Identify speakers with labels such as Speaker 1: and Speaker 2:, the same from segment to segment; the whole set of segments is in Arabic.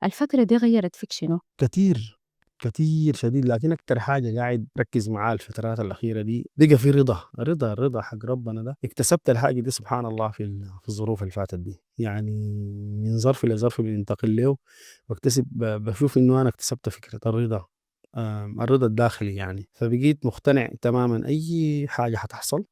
Speaker 1: الفترة دي غيّرت فيك شنو؟
Speaker 2: كتير كتير شديد، لكن أكتر حاجة قاعد ركز معاه الفترات الأخيرة دي بقى في رضا حق ربنا ده. اكتسبت الحاجة دي سبحان الله في الظروف اللي فاتت دي، يعني من ظرف لظرف بننتقل له واكتسب بشوف إنه أنا اكتسبت فكرة الرضا، الرضا الداخلي يعني. فبقيت مقتنع تماما أي حاجة حتحصل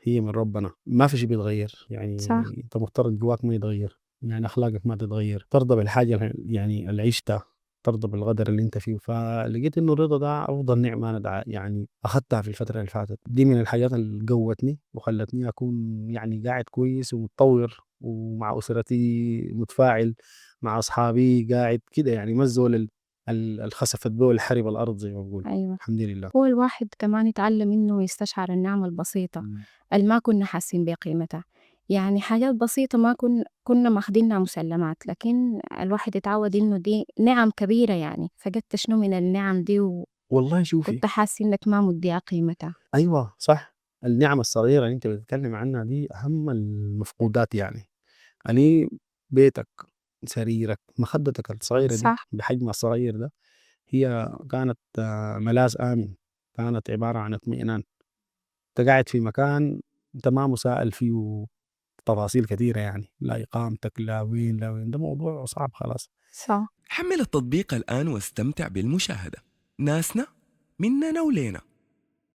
Speaker 2: هي من ربنا، ما في شيء بيتغير، يعني
Speaker 1: صح.
Speaker 2: أنت مفترض جواك ما يتغير، يعني أخلاقك ما تتغير، ترضى بالحاجة يعني اللي عشتها، ترضى بالقدر اللي انت فيه. فلقيت انه الرضا ده افضل نعمه انا يعني اخذتها في الفتره اللي فاتت دي، من الحاجات اللي قوتني وخلتني اكون يعني قاعد كويس ومتطور، ومع اسرتي متفاعل، مع اصحابي قاعد كده، يعني ما الزول الخسف الذول حرب الارض زي ما بقول.
Speaker 1: أيوه.
Speaker 2: الحمد لله.
Speaker 1: هو الواحد كمان يتعلّم إنه يستشعر النعم البسيطة
Speaker 2: مم.
Speaker 1: اللي ما كُنّا حاسين بقيمتها، يعني حاجات بسيطة ما كُنّا ماخدينها مسلّمات، لكن الواحد يتعوّد إنه دي نِعَم كبيرة يعني، فقدت شنو من النِعَم دي
Speaker 2: والله شوفي،
Speaker 1: وكنت حاسس إنك ما مدّيها قيمتها.
Speaker 2: ايوه صح، النعم الصغيره اللي انت بتتكلم عنها دي اهم المفقودات يعني. يعني بيتك، سريرك، مخدتك الصغيرة دي
Speaker 1: صح.
Speaker 2: بحجمها الصغير ده، هي كانت ملاذ آمن، كانت عبارة عن اطمئنان. أنت قاعد في مكان أنت ما مساءل فيه تفاصيل كثيرة، يعني لا إقامتك لا وين لا وين، ده موضوع صعب خلاص.
Speaker 1: صح.
Speaker 3: حمل التطبيق الآن واستمتع بالمشاهدة. ناسنا مننا ولينا.